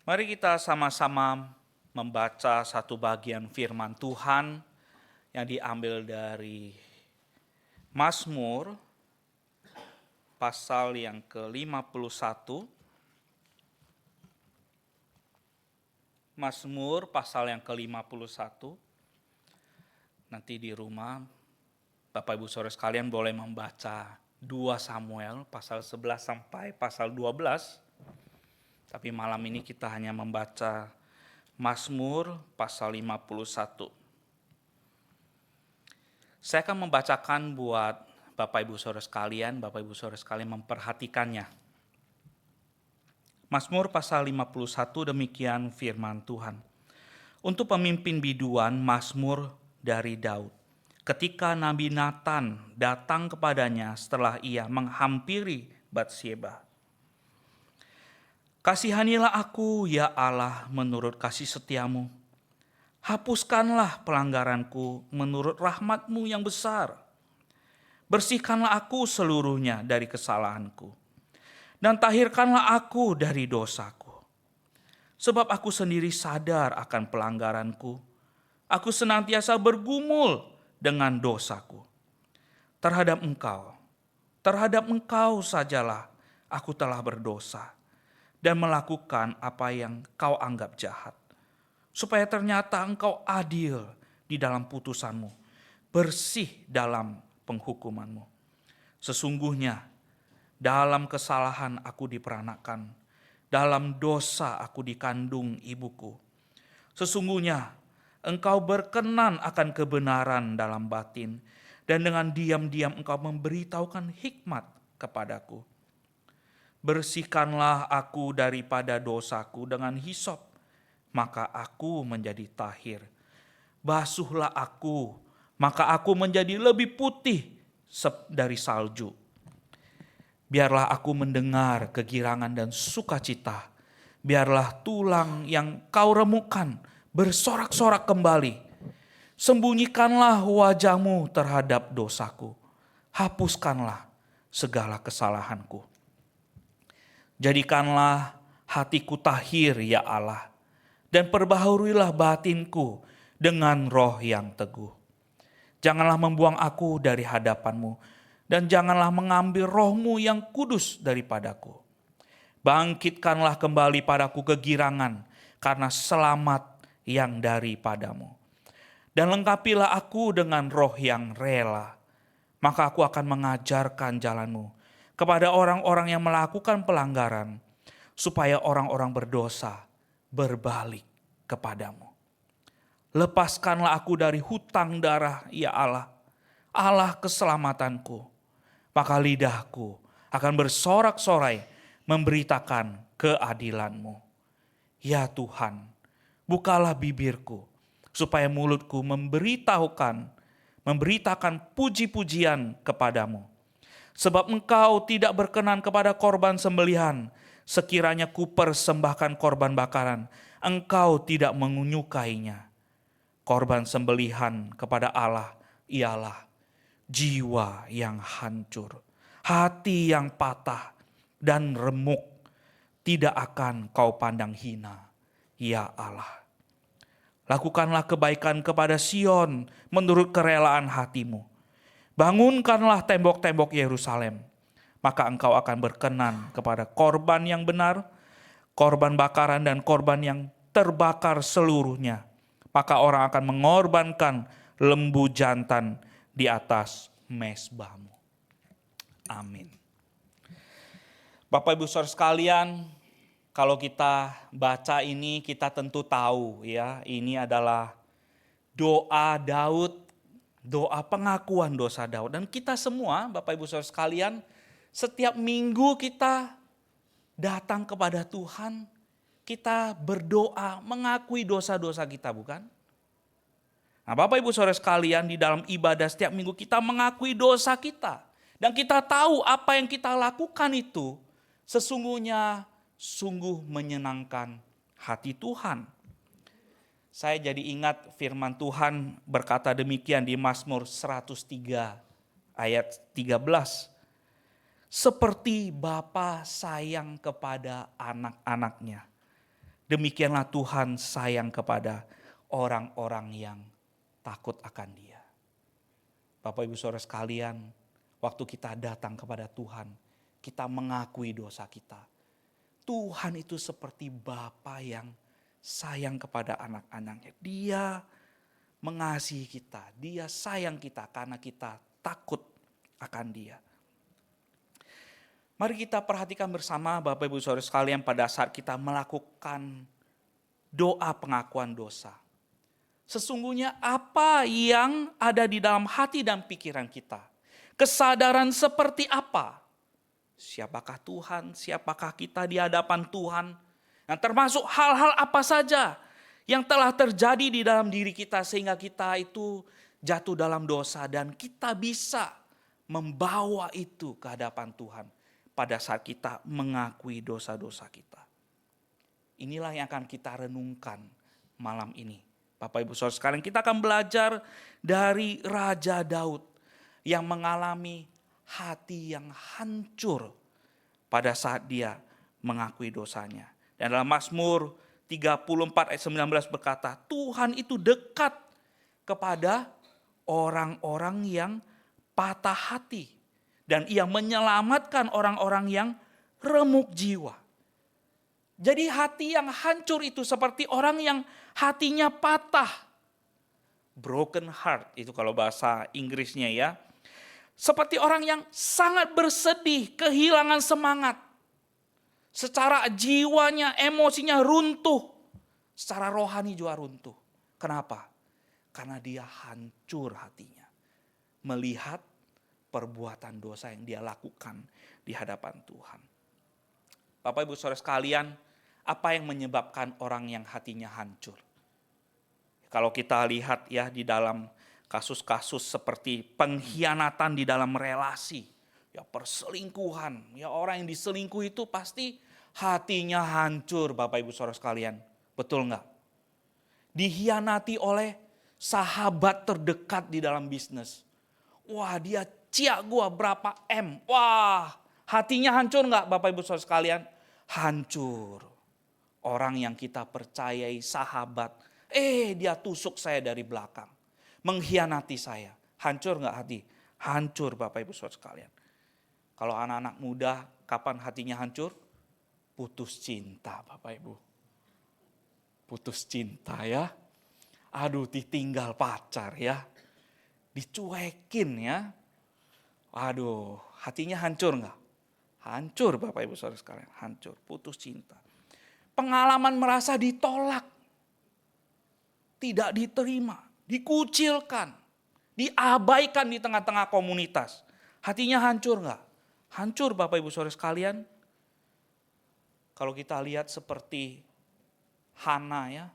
Mari kita sama-sama membaca satu bagian firman Tuhan yang diambil dari Mazmur pasal yang ke-51. Mazmur pasal yang ke-51. Nanti di rumah Bapak Ibu Saudara sekalian boleh membaca 2 Samuel pasal 11 sampai pasal 12. Tapi malam ini kita hanya membaca Mazmur pasal 51. Saya akan membacakan buat Bapak Ibu Saudara sekalian memperhatikannya. Mazmur pasal 51 demikian firman Tuhan. Untuk pemimpin biduan Mazmur dari Daud. Ketika Nabi Nathan datang kepadanya setelah ia menghampiri Batsyeba. Kasihanilah aku ya Allah menurut kasih setiamu. Hapuskanlah pelanggaranku menurut rahmat-Mu yang besar. Bersihkanlah aku seluruhnya dari kesalahanku. Dan tahirkanlah aku dari dosaku. Sebab aku sendiri sadar akan pelanggaranku. Aku senantiasa bergumul dengan dosaku. Terhadap engkau sajalah aku telah berdosa. Dan melakukan apa yang kau anggap jahat. Supaya ternyata engkau adil di dalam putusanmu, bersih dalam penghukumanmu. Sesungguhnya dalam kesalahan aku diperanakan, dalam dosa aku dikandung ibuku. Sesungguhnya engkau berkenan akan kebenaran dalam batin, dan dengan diam-diam engkau memberitahukan hikmat kepadaku. Bersihkanlah aku daripada dosaku dengan hisop, maka aku menjadi tahir. Basuhlah aku, maka aku menjadi lebih putih dari salju. Biarlah aku mendengar kegirangan dan sukacita. Biarlah tulang yang kau remukkan bersorak-sorak kembali. Sembunyikanlah wajahmu terhadap dosaku. Hapuskanlah segala kesalahanku. Jadikanlah hatiku tahir ya Allah, dan perbaharuilah batinku dengan roh yang teguh. Janganlah membuang aku dari hadapan-Mu, dan janganlah mengambil roh-Mu yang kudus daripadaku. Bangkitkanlah kembali padaku kegirangan karena selamat yang daripadamu. Dan lengkapilah aku dengan roh yang rela, maka aku akan mengajarkan jalan-Mu kepada orang-orang yang melakukan pelanggaran, supaya orang-orang berdosa berbalik kepadamu. Lepaskanlah aku dari hutang darah, ya Allah, Allah keselamatanku. Maka lidahku akan bersorak-sorai memberitakan keadilan-Mu. Ya Tuhan, bukalah bibirku, supaya mulutku memberitakan puji-pujian kepadamu. Sebab engkau tidak berkenan kepada korban sembelihan, sekiranya ku persembahkan korban bakaran, engkau tidak menyukainya. Korban sembelihan kepada Allah ialah jiwa yang hancur, hati yang patah dan remuk, tidak akan kau pandang hina, ya Allah. Lakukanlah kebaikan kepada Sion menurut kerelaan hatimu. Bangunkanlah tembok-tembok Yerusalem, maka engkau akan berkenan kepada korban yang benar, korban bakaran dan korban yang terbakar seluruhnya. Maka orang akan mengorbankan lembu jantan di atas mezbahmu. Amin. Bapak Ibu Saudara sekalian, kalau kita baca ini kita tentu tahu ya, ini adalah doa Daud, doa pengakuan dosa Daud. Dan kita semua Bapak Ibu Saudara sekalian, setiap minggu kita datang kepada Tuhan, kita berdoa mengakui dosa-dosa kita, bukan? Nah Bapak Ibu Saudara sekalian, di dalam ibadah setiap minggu kita mengakui dosa kita. Dan kita tahu apa yang kita lakukan itu sesungguhnya sungguh menyenangkan hati Tuhan. Saya jadi ingat firman Tuhan berkata demikian di Mazmur 103 ayat 13. Seperti Bapa sayang kepada anak-anaknya, Demikianlah Tuhan sayang kepada orang-orang yang takut akan Dia. Bapak Ibu Saudara sekalian, waktu kita datang kepada Tuhan, kita mengakui dosa kita. Tuhan itu seperti Bapa yang sayang kepada anak-anaknya. Dia mengasihi kita, Dia sayang kita karena kita takut akan Dia. Mari kita perhatikan bersama Bapak Ibu Saudara sekalian pada saat kita melakukan doa pengakuan dosa. Sesungguhnya apa yang ada di dalam hati dan pikiran kita? Kesadaran seperti apa? Siapakah Tuhan? Siapakah kita di hadapan Tuhan? Yang termasuk hal-hal apa saja yang telah terjadi di dalam diri kita sehingga kita itu jatuh dalam dosa dan kita bisa membawa itu ke hadapan Tuhan pada saat kita mengakui dosa-dosa kita. Inilah yang akan kita renungkan malam ini. Bapak Ibu Saudara sekalian, kita akan belajar dari Raja Daud yang mengalami hati yang hancur pada saat dia mengakui dosanya. Dan dalam Mazmur 34 ayat 19 berkata, Tuhan itu dekat kepada orang-orang yang patah hati. Dan ia menyelamatkan orang-orang yang remuk jiwa. Jadi hati yang hancur itu seperti orang yang hatinya patah. Broken heart itu kalau bahasa Inggrisnya ya. Seperti orang yang sangat bersedih, kehilangan semangat. Secara jiwanya, emosinya runtuh. Secara rohani juga runtuh. Kenapa? Karena dia hancur hatinya. Melihat perbuatan dosa yang dia lakukan di hadapan Tuhan. Bapak Ibu Saudara sekalian, apa yang menyebabkan orang yang hatinya hancur? Kalau kita lihat ya di dalam kasus-kasus seperti pengkhianatan di dalam relasi, ya perselingkuhan, ya orang yang diselingkuh itu pasti hatinya hancur Bapak Ibu Saudara sekalian. Betul enggak? Dikhianati oleh sahabat terdekat di dalam bisnis. Wah, dia ciak gua berapa M. Wah, hatinya hancur enggak Bapak Ibu Saudara sekalian? Hancur. Orang yang kita percayai sahabat, dia tusuk saya dari belakang. Mengkhianati saya. Hancur enggak hati? Hancur Bapak Ibu Saudara sekalian. Kalau anak-anak muda, kapan hatinya hancur? Putus cinta Bapak Ibu. Putus cinta ya. Aduh, ditinggal pacar ya. Dicuekin ya. Aduh, hatinya hancur enggak? Hancur Bapak Ibu Saudara sekalian, hancur, putus cinta. Pengalaman merasa ditolak, tidak diterima, dikucilkan, diabaikan di tengah-tengah komunitas. Hatinya hancur enggak? Hancur Bapak Ibu Saudara sekalian. Kalau kita lihat seperti Hana ya,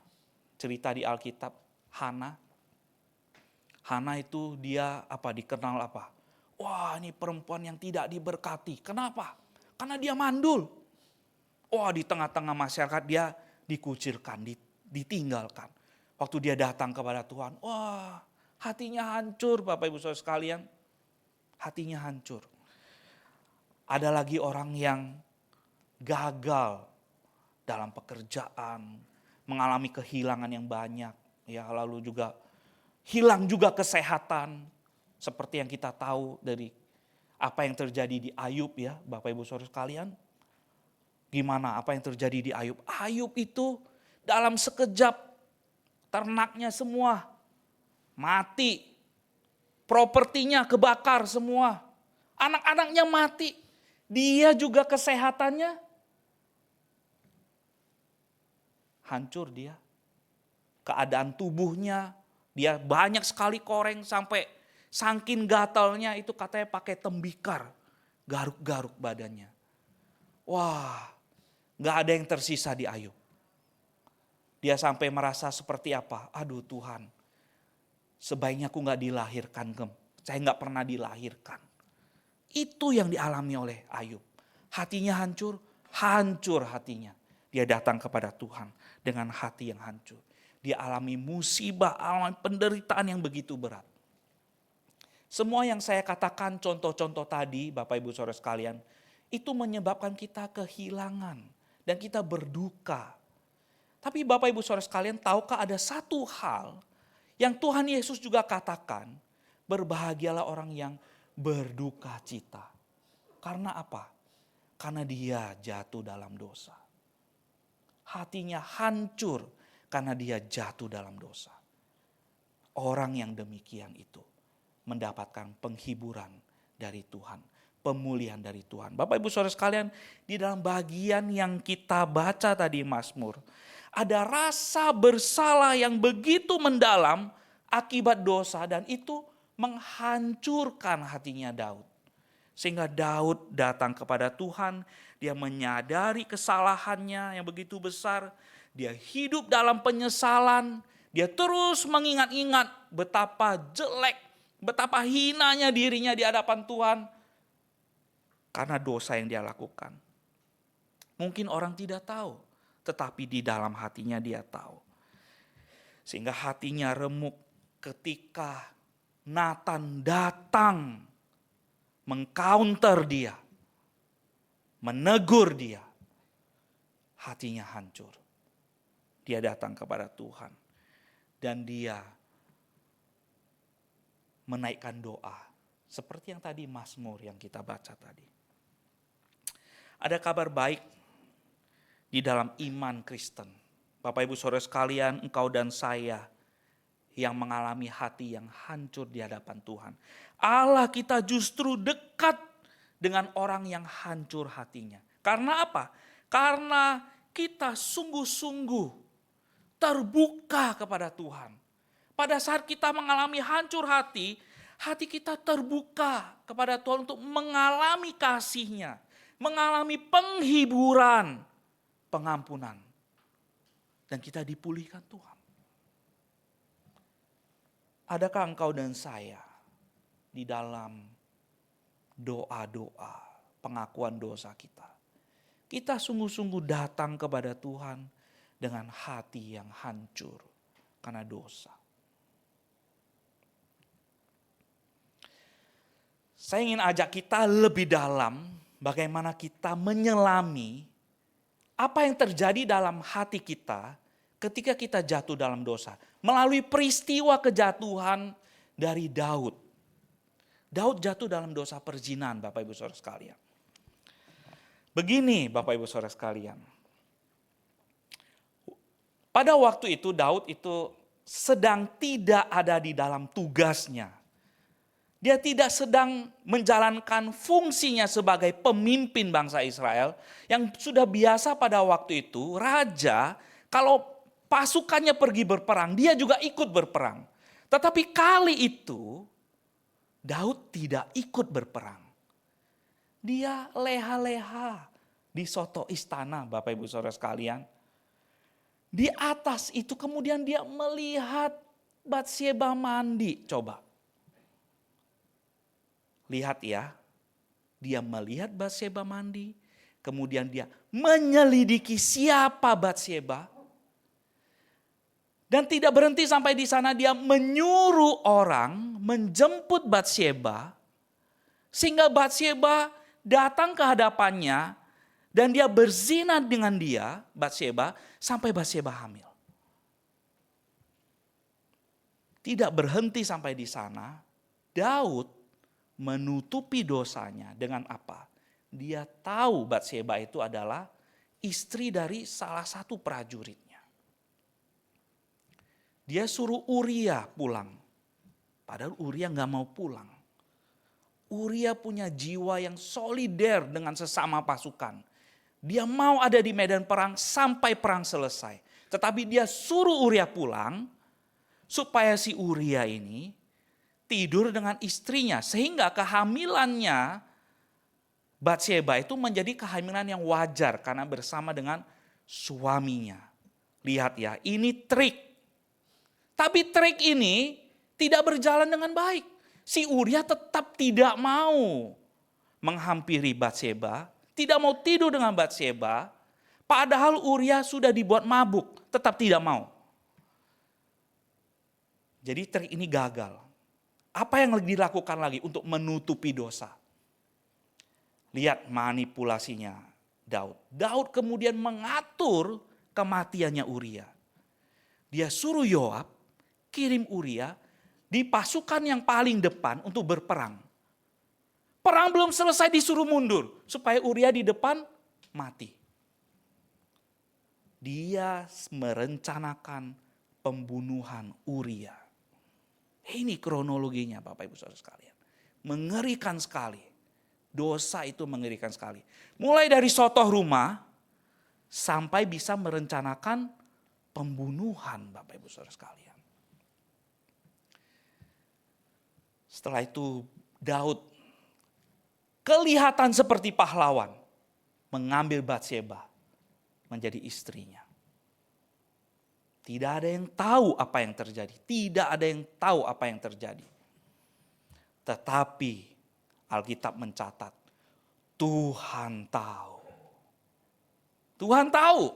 cerita di Alkitab, Hana itu dia dikenal apa? Wah, ini perempuan yang tidak diberkati. Kenapa? Karena dia mandul. Wah, di tengah-tengah masyarakat dia dikucilkan, ditinggalkan. Waktu dia datang kepada Tuhan, wah, hatinya hancur Bapak Ibu Saudara sekalian. Hatinya hancur. Ada lagi orang yang gagal dalam pekerjaan, mengalami kehilangan yang banyak, ya, lalu juga hilang juga kesehatan. Seperti yang kita tahu dari apa yang terjadi di Ayub ya Bapak Ibu Saudara sekalian. Gimana apa yang terjadi di Ayub? Ayub itu dalam sekejap ternaknya semua mati. Propertinya kebakar semua. Anak-anaknya mati. Dia juga kesehatannya hancur dia. Keadaan tubuhnya dia banyak sekali koreng sampai saking gatalnya itu katanya pakai tembikar, garuk-garuk badannya. Wah, gak ada yang tersisa di Ayub. Dia sampai merasa seperti apa? Aduh Tuhan, sebaiknya aku gak dilahirkan. Saya gak pernah dilahirkan. Itu yang dialami oleh Ayub. Hatinya hancur, hancur hatinya. Dia datang kepada Tuhan dengan hati yang hancur. Dia alami musibah, alami penderitaan yang begitu berat. Semua yang saya katakan contoh-contoh tadi Bapak Ibu Saudara sekalian, itu menyebabkan kita kehilangan dan kita berduka. Tapi Bapak Ibu Saudara sekalian, tahukah ada satu hal yang Tuhan Yesus juga katakan, berbahagialah orang yang berduka cita. Karena apa? Karena dia jatuh dalam dosa. Hatinya hancur karena dia jatuh dalam dosa. Orang yang demikian itu mendapatkan penghiburan dari Tuhan, pemulihan dari Tuhan. Bapak Ibu Saudara sekalian, di dalam bagian yang kita baca tadi Mazmur, ada rasa bersalah yang begitu mendalam akibat dosa, dan itu menghancurkan hatinya Daud. Sehingga Daud datang kepada Tuhan, dia menyadari kesalahannya yang begitu besar, dia hidup dalam penyesalan, dia terus mengingat-ingat betapa jelek, betapa hinanya dirinya di hadapan Tuhan karena dosa yang dia lakukan. Mungkin orang tidak tahu, tetapi di dalam hatinya dia tahu. Sehingga hatinya remuk ketika Nathan datang mengcounter dia, menegur dia. Hatinya hancur. Dia datang kepada Tuhan dan dia menaikkan doa seperti yang tadi Mazmur yang kita baca tadi. Ada kabar baik di dalam iman Kristen. Bapak Ibu Saudara sekalian, engkau dan saya yang mengalami hati yang hancur di hadapan Tuhan. Allah kita justru dekat dengan orang yang hancur hatinya. Karena apa? Karena kita sungguh-sungguh terbuka kepada Tuhan. Pada saat kita mengalami hancur hati, hati kita terbuka kepada Tuhan untuk mengalami kasih-Nya, mengalami penghiburan, pengampunan. Dan kita dipulihkan Tuhan. Adakah engkau dan saya di dalam doa-doa, pengakuan dosa kita? Kita sungguh-sungguh datang kepada Tuhan dengan hati yang hancur karena dosa. Saya ingin ajak kita lebih dalam bagaimana kita menyelami apa yang terjadi dalam hati kita ketika kita jatuh dalam dosa. Melalui peristiwa kejatuhan dari Daud. Daud jatuh dalam dosa perzinahan, Bapak Ibu Saudara sekalian. Begini Bapak Ibu Saudara sekalian. Pada waktu itu Daud itu sedang tidak ada di dalam tugasnya. Dia tidak sedang menjalankan fungsinya sebagai pemimpin bangsa Israel. Yang sudah biasa pada waktu itu, raja kalau pasukannya pergi berperang, dia juga ikut berperang. Tetapi kali itu, Daud tidak ikut berperang. Dia leha-leha di soto istana, Bapak Ibu Saudara sekalian. Di atas itu kemudian dia melihat Batsyeba mandi. Coba. Lihat ya. Dia melihat Batsyeba mandi. Kemudian dia menyelidiki siapa Batsyeba. Dan tidak berhenti sampai di sana, dia menyuruh orang menjemput Batsyeba. Sehingga Batsyeba datang ke hadapannya. Dan dia berzina dengan dia, Batsyeba, sampai Batsyeba hamil. Tidak berhenti sampai di sana, Daud menutupi dosanya dengan apa? Dia tahu Batsyeba itu adalah istri dari salah satu prajuritnya. Dia suruh Uria pulang. Padahal Uria gak mau pulang. Uria punya jiwa yang solider dengan sesama pasukan. Dia mau ada di medan perang sampai perang selesai. Tetapi dia suruh Uria pulang supaya si Uria ini tidur dengan istrinya. Sehingga kehamilannya Batsyeba itu menjadi kehamilan yang wajar karena bersama dengan suaminya. Lihat ya, ini trik. Tapi trik ini tidak berjalan dengan baik. Si Uria tetap tidak mau menghampiri Batsyeba. Tidak mau tidur dengan Batsyeba, padahal Uria sudah dibuat mabuk, tetap tidak mau. Jadi trik ini gagal. Apa yang dilakukan lagi untuk menutupi dosa? Lihat manipulasinya Daud. Daud kemudian mengatur kematiannya Uria. Dia suruh Yoab kirim Uria di pasukan yang paling depan untuk berperang. Perang belum selesai disuruh mundur supaya Uria di depan mati. Dia merencanakan pembunuhan Uria. Ini kronologinya Bapak Ibu Saudara sekalian. Mengerikan sekali. Dosa itu mengerikan sekali. Mulai dari sotoh rumah sampai bisa merencanakan pembunuhan Bapak Ibu Saudara sekalian. Setelah itu Daud kelihatan seperti pahlawan, mengambil Batsheba menjadi istrinya. Tidak ada yang tahu apa yang terjadi. Tidak ada yang tahu apa yang terjadi. Tetapi Alkitab mencatat, Tuhan tahu. Tuhan tahu.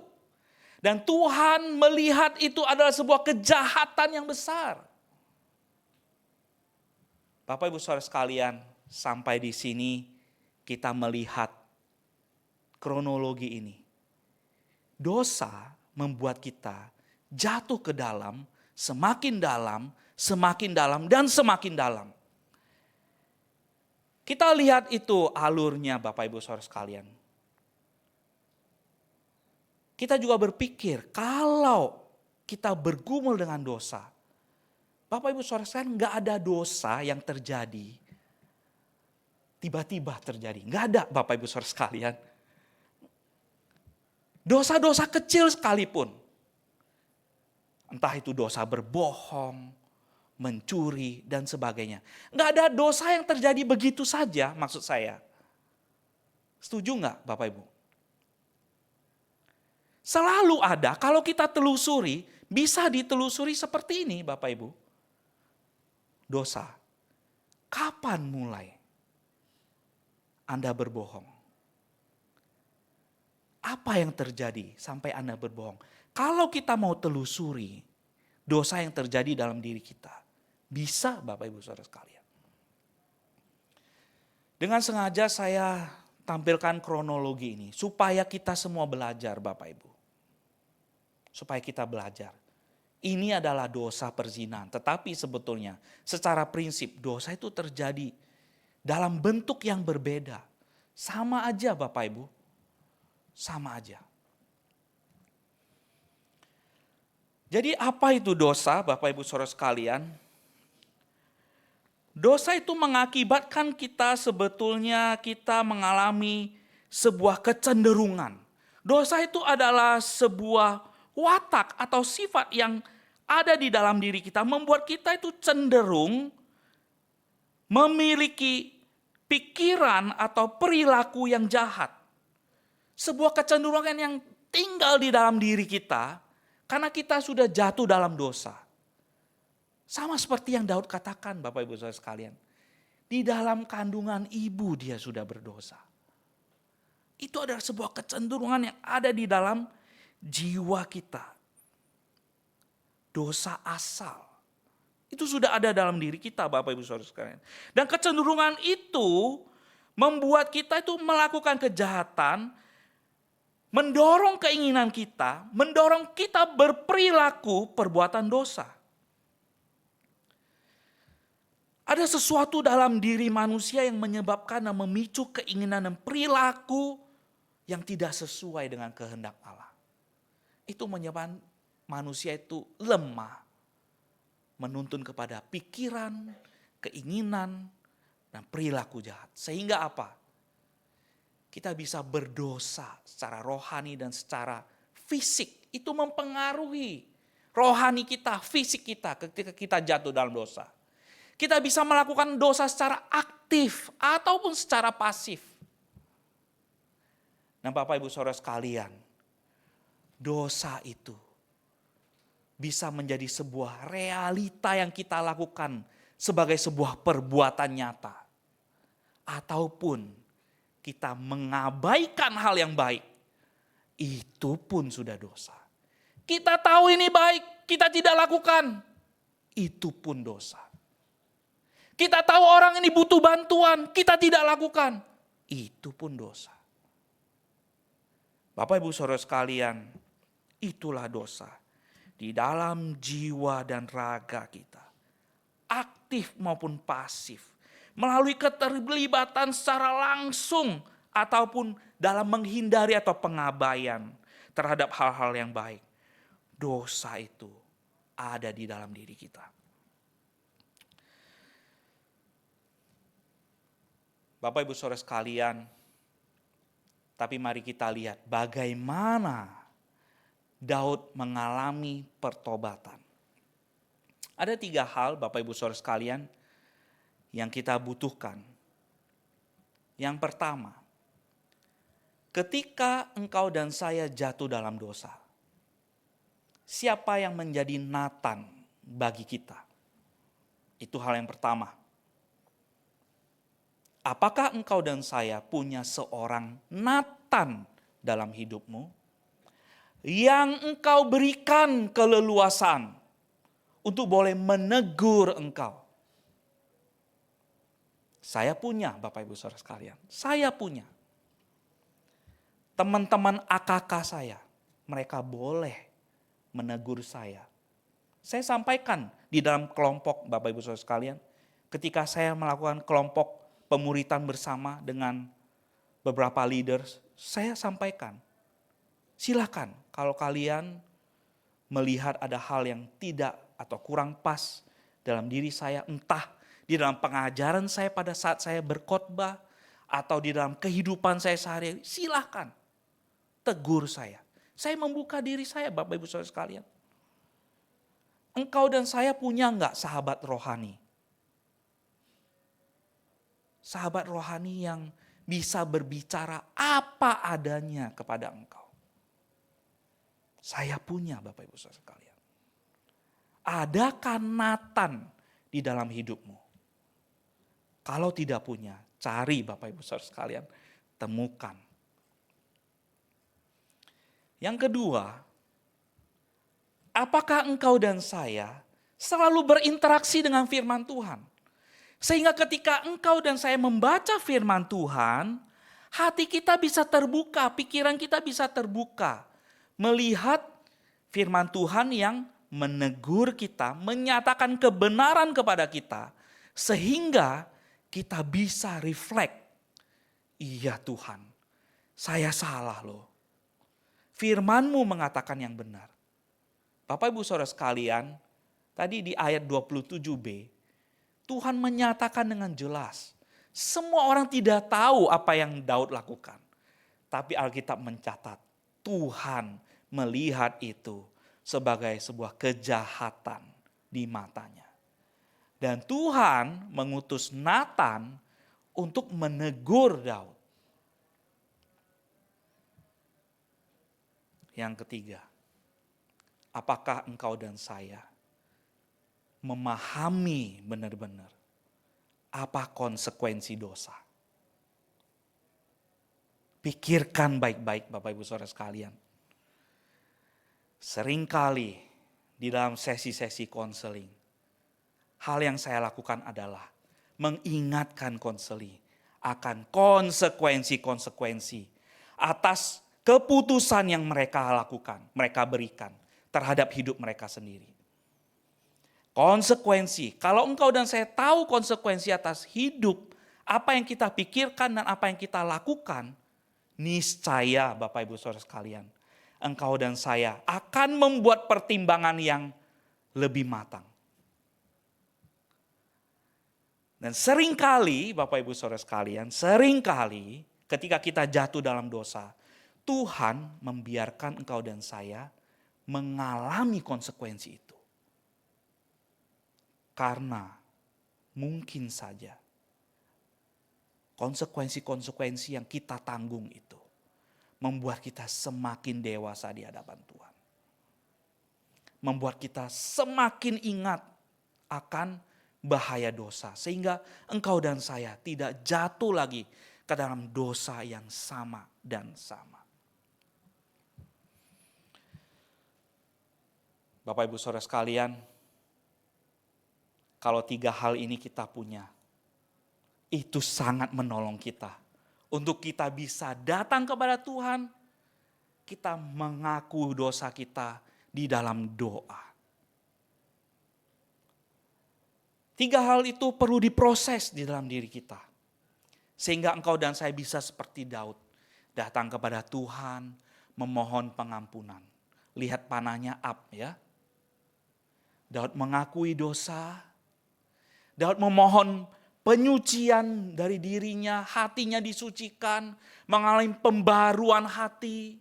Dan Tuhan melihat itu adalah sebuah kejahatan yang besar. Bapak Ibu Saudara sekalian, sampai di sini kita melihat kronologi ini. Dosa membuat kita jatuh ke dalam, semakin dalam, semakin dalam, dan semakin dalam. Kita lihat itu alurnya Bapak Ibu Saudara sekalian. Kita juga berpikir kalau kita bergumul dengan dosa, Bapak Ibu Saudara sekalian, nggak ada dosa yang terjadi tiba-tiba terjadi. Nggak ada Bapak Ibu Saudara sekalian. Dosa-dosa kecil sekalipun. Entah itu dosa berbohong, mencuri, dan sebagainya. Nggak ada dosa yang terjadi begitu saja maksud saya. Setuju nggak Bapak Ibu? Selalu ada, kalau kita telusuri, bisa ditelusuri seperti ini Bapak Ibu. Dosa. Kapan mulai Anda berbohong? Apa yang terjadi sampai Anda berbohong? Kalau kita mau telusuri dosa yang terjadi dalam diri kita, bisa Bapak Ibu Saudara sekalian. Dengan sengaja saya tampilkan kronologi ini supaya kita semua belajar Bapak Ibu. Supaya kita belajar. Ini adalah dosa perzinahan, tetapi sebetulnya secara prinsip dosa itu terjadi dalam bentuk yang berbeda. Sama aja Bapak Ibu. Sama aja. Jadi apa itu dosa Bapak Ibu Saudara sekalian? Dosa itu mengakibatkan kita sebetulnya kita mengalami sebuah kecenderungan. Dosa itu adalah sebuah watak atau sifat yang ada di dalam diri kita. Membuat kita itu cenderung memiliki pikiran atau perilaku yang jahat. Sebuah kecenderungan yang tinggal di dalam diri kita karena kita sudah jatuh dalam dosa. Sama seperti yang Daud katakan Bapak Ibu Saudara sekalian. Di dalam kandungan ibu dia sudah berdosa. Itu adalah sebuah kecenderungan yang ada di dalam jiwa kita. Dosa asal. Itu sudah ada dalam diri kita Bapak Ibu Saudara sekalian. Dan kecenderungan itu membuat kita itu melakukan kejahatan, mendorong keinginan kita, mendorong kita berperilaku perbuatan dosa. Ada sesuatu dalam diri manusia yang menyebabkan dan memicu keinginan dan perilaku yang tidak sesuai dengan kehendak Allah. Itu menyebabkan manusia itu lemah, menuntun kepada pikiran, keinginan, dan perilaku jahat. Sehingga apa? Kita bisa berdosa secara rohani dan secara fisik. Itu mempengaruhi rohani kita, fisik kita ketika kita jatuh dalam dosa. Kita bisa melakukan dosa secara aktif ataupun secara pasif. Nah Bapak Ibu Saudara sekalian, dosa itu bisa menjadi sebuah realita yang kita lakukan sebagai sebuah perbuatan nyata. Ataupun kita mengabaikan hal yang baik, itu pun sudah dosa. Kita tahu ini baik, kita tidak lakukan, itu pun dosa. Kita tahu orang ini butuh bantuan, kita tidak lakukan, itu pun dosa. Bapak Ibu Saudara sekalian, Itulah dosa di dalam jiwa dan raga kita, aktif maupun pasif, melalui keterlibatan secara langsung ataupun dalam menghindari atau pengabaian terhadap hal-hal yang baik. Dosa itu ada di dalam diri kita. Bapak Ibu Saudara sekalian, tapi mari kita lihat bagaimana Daud mengalami pertobatan. Ada 3 hal Bapak Ibu Saudara sekalian yang kita butuhkan. Yang pertama, ketika engkau dan saya jatuh dalam dosa, siapa yang menjadi Nathan bagi kita? Itu hal yang pertama. Apakah engkau dan saya punya seorang Nathan dalam hidupmu yang engkau berikan keleluasaan untuk boleh menegur engkau? Saya punya, Bapak Ibu Saudara sekalian. Saya punya. Teman-teman AKK saya, mereka boleh menegur saya. Saya sampaikan di dalam kelompok Bapak Ibu Saudara sekalian, ketika saya melakukan kelompok pemuritan bersama dengan beberapa leaders, saya sampaikan, silakan kalau kalian melihat ada hal yang tidak atau kurang pas dalam diri saya, entah di dalam pengajaran saya pada saat saya berkhotbah atau di dalam kehidupan saya sehari-hari, silakan tegur saya. Saya membuka diri saya, Bapak Ibu Saudara sekalian. Engkau dan saya punya enggak sahabat rohani? Sahabat rohani yang bisa berbicara apa adanya kepada engkau. Saya punya, Bapak Ibu Saudara sekalian. Adakah Nathan di dalam hidupmu? Kalau tidak punya, cari Bapak Ibu Saudara sekalian, temukan. Yang kedua, apakah engkau dan saya selalu berinteraksi dengan firman Tuhan? Sehingga ketika engkau dan saya membaca firman Tuhan, hati kita bisa terbuka, pikiran kita bisa terbuka. Melihat firman Tuhan yang menegur kita, menyatakan kebenaran kepada kita. Sehingga kita bisa reflect. Iya Tuhan, saya salah loh. Firman-Mu mengatakan yang benar. Bapak Ibu Saudara sekalian, tadi di ayat 27b, Tuhan menyatakan dengan jelas. Semua orang tidak tahu apa yang Daud lakukan. Tapi Alkitab mencatat, Tuhan melihat itu sebagai sebuah kejahatan di matanya. Dan Tuhan mengutus Nathan untuk menegur Daud. Yang ketiga, apakah engkau dan saya memahami benar-benar apa konsekuensi dosa? Pikirkan baik-baik Bapak Ibu Saudara sekalian. Seringkali di dalam sesi-sesi konseling, hal yang saya lakukan adalah mengingatkan konseli akan konsekuensi-konsekuensi atas keputusan yang mereka lakukan, mereka berikan terhadap hidup mereka sendiri. Konsekuensi, kalau engkau dan saya tahu konsekuensi atas hidup, apa yang kita pikirkan dan apa yang kita lakukan, niscaya Bapak Ibu Saudara sekalian, engkau dan saya akan membuat pertimbangan yang lebih matang. Dan seringkali Bapak Ibu Saudara sekalian, seringkali ketika kita jatuh dalam dosa, Tuhan membiarkan engkau dan saya mengalami konsekuensi itu. Karena mungkin saja konsekuensi-konsekuensi yang kita tanggung itu membuat kita semakin dewasa di hadapan Tuhan. Membuat kita semakin ingat akan bahaya dosa. Sehingga engkau dan saya tidak jatuh lagi ke dalam dosa yang sama dan sama. Bapak Ibu Saudara sekalian, kalau 3 hal ini kita punya, itu sangat menolong kita untuk kita bisa datang kepada Tuhan kita mengaku dosa kita di dalam doa. 3 hal itu perlu diproses di dalam diri kita. Sehingga engkau dan saya bisa seperti Daud. Datang kepada Tuhan, memohon pengampunan. Lihat panahnya up ya. Daud mengakui dosa. Daud memohon penyucian dari dirinya, hatinya disucikan, mengalami pembaruan hati.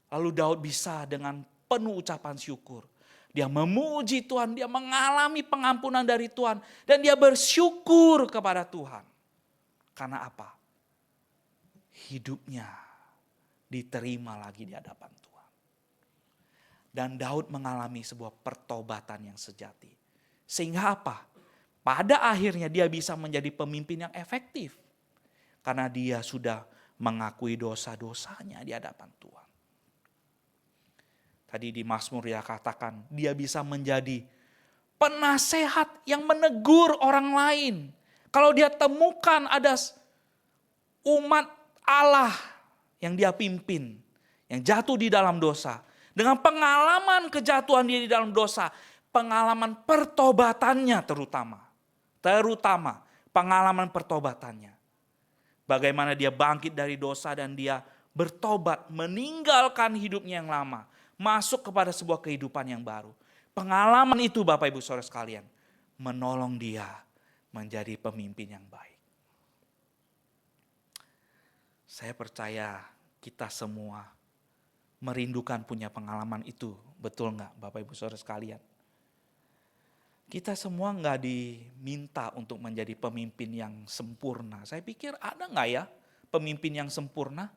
Lalu Daud bisa dengan penuh ucapan syukur. Dia memuji Tuhan, dia mengalami pengampunan dari Tuhan. Dan dia bersyukur kepada Tuhan. Karena apa? Hidupnya diterima lagi di hadapan Tuhan. Dan Daud mengalami sebuah pertobatan yang sejati. Sehingga apa? Pada akhirnya dia bisa menjadi pemimpin yang efektif. Karena dia sudah mengakui dosa-dosanya di hadapan Tuhan. Tadi di Mazmur dia katakan, dia bisa menjadi penasehat yang menegur orang lain. Kalau dia temukan ada umat Allah yang dia pimpin, yang jatuh di dalam dosa. Dengan pengalaman kejatuhan dia di dalam dosa, pengalaman pertobatannya terutama pengalaman pertobatannya. Bagaimana dia bangkit dari dosa dan dia bertobat, meninggalkan hidupnya yang lama. Masuk kepada sebuah kehidupan yang baru. Pengalaman itu Bapak Ibu Saudara sekalian, menolong dia menjadi pemimpin yang baik. Saya percaya kita semua merindukan punya pengalaman itu. Betul nggak Bapak Ibu Saudara sekalian? Kita semua nggak diminta untuk menjadi pemimpin yang sempurna. Saya pikir ada nggak ya pemimpin yang sempurna?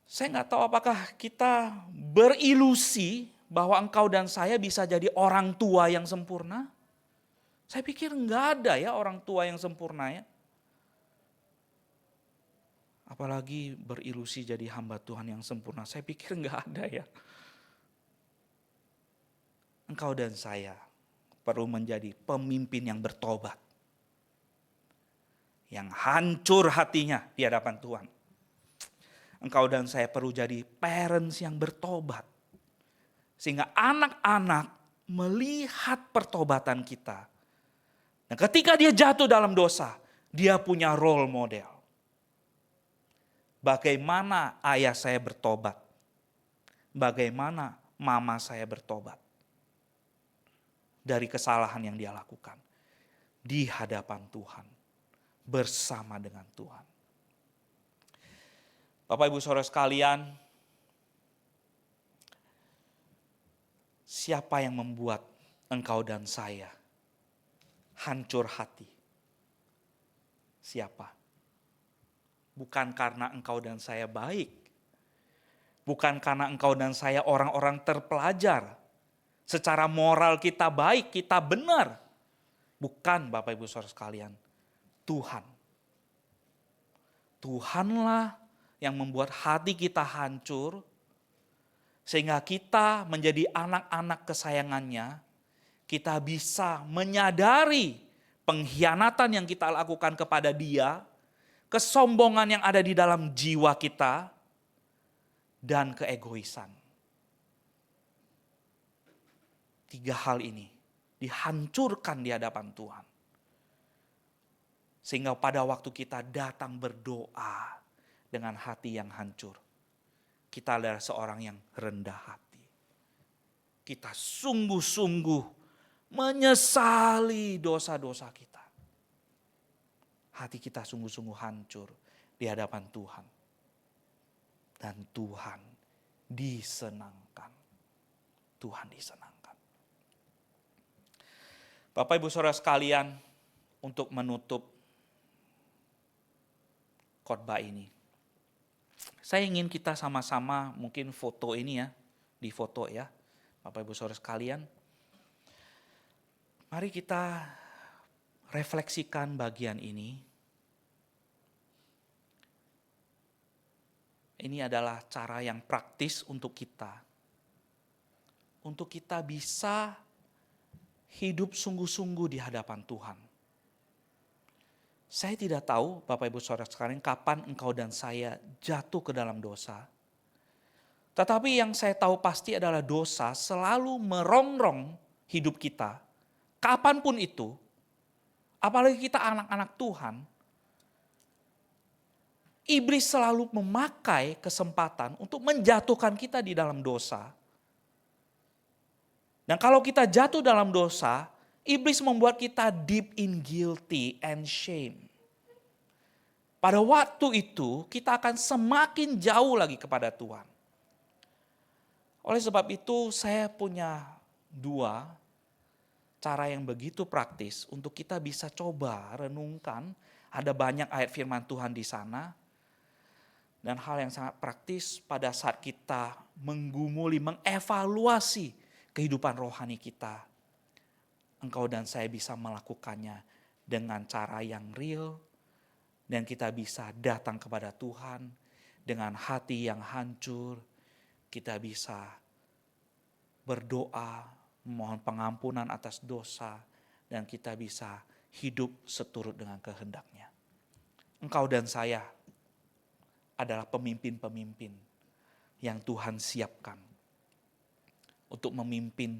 Saya nggak tahu apakah kita berilusi bahwa engkau dan saya bisa jadi orang tua yang sempurna. Saya pikir nggak ada ya orang tua yang sempurna ya. Apalagi berilusi jadi hamba Tuhan yang sempurna. Saya pikir nggak ada ya. Engkau dan saya perlu menjadi pemimpin yang bertobat. Yang hancur hatinya di hadapan Tuhan. Engkau dan saya perlu jadi parents yang bertobat. Sehingga anak-anak melihat pertobatan kita. Dan ketika dia jatuh dalam dosa, dia punya role model. Bagaimana ayah saya bertobat. Bagaimana mama saya bertobat. Dari kesalahan yang dia lakukan. Di hadapan Tuhan. Bersama dengan Tuhan. Bapak Ibu Saudara sekalian, siapa yang membuat engkau dan saya hancur hati? Siapa? Bukan karena engkau dan saya baik. Bukan karena engkau dan saya orang-orang terpelajar. Secara moral kita baik, kita benar. Bukan Bapak Ibu Saudara sekalian. Tuhan. Tuhanlah yang membuat hati kita hancur, sehingga kita menjadi anak-anak kesayangannya, kita bisa menyadari pengkhianatan yang kita lakukan kepada dia, kesombongan yang ada di dalam jiwa kita, dan keegoisan. 3 hal ini dihancurkan di hadapan Tuhan. Sehingga pada waktu kita datang berdoa, dengan hati yang hancur. Kita adalah seorang yang rendah hati. Kita sungguh-sungguh menyesali dosa-dosa kita. Hati kita sungguh-sungguh hancur di hadapan Tuhan. Dan Tuhan disenangkan. Tuhan disenangkan. Bapak Ibu Saudara sekalian, untuk menutup khotbah ini, saya ingin kita sama-sama mungkin foto ini ya, di foto ya, Bapak Ibu Saudara sekalian. Mari kita refleksikan bagian ini. Ini adalah cara yang praktis untuk kita. Untuk kita bisa hidup sungguh-sungguh di hadapan Tuhan. Saya tidak tahu Bapak Ibu Saudara sekalian kapan engkau dan saya jatuh ke dalam dosa. Tetapi yang saya tahu pasti adalah dosa selalu merongrong hidup kita. Kapanpun itu, apalagi kita anak-anak Tuhan, iblis selalu memakai kesempatan untuk menjatuhkan kita di dalam dosa. Dan kalau kita jatuh dalam dosa, iblis membuat kita deep in guilty and shame. Pada waktu itu kita akan semakin jauh lagi kepada Tuhan. Oleh sebab itu saya punya 2 cara yang begitu praktis untuk kita bisa coba renungkan. Ada banyak ayat firman Tuhan di sana. Dan hal yang sangat praktis pada saat kita menggumuli, mengevaluasi kehidupan rohani kita. Engkau dan saya bisa melakukannya dengan cara yang real. Dan kita bisa datang kepada Tuhan dengan hati yang hancur. Kita bisa berdoa, memohon pengampunan atas dosa. Dan kita bisa hidup seturut dengan kehendak-Nya. Engkau dan saya adalah pemimpin-pemimpin yang Tuhan siapkan untuk memimpin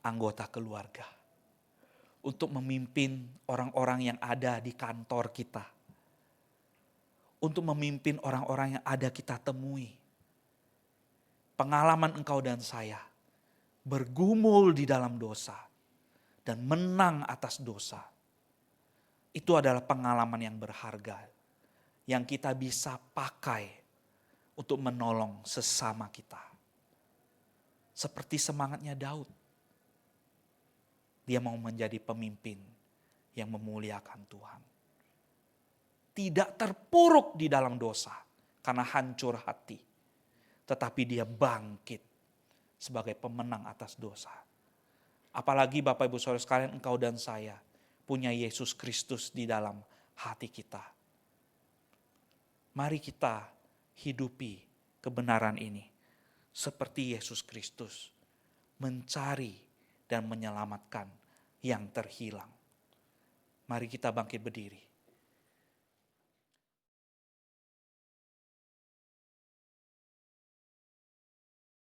anggota keluarga, untuk memimpin orang-orang yang ada di kantor kita, untuk memimpin orang-orang yang ada kita temui. Pengalaman engkau dan saya bergumul di dalam dosa dan menang atas dosa, itu adalah pengalaman yang berharga yang kita bisa pakai untuk menolong sesama kita. Seperti semangatnya Daud. Dia mau menjadi pemimpin yang memuliakan Tuhan. Tidak terpuruk di dalam dosa karena hancur hati. Tetapi dia bangkit sebagai pemenang atas dosa. Apalagi Bapak Ibu Saudara sekalian, engkau dan saya punya Yesus Kristus di dalam hati kita. Mari kita hidupi kebenaran ini seperti Yesus Kristus mencari dan menyelamatkan yang terhilang. Mari kita bangkit berdiri.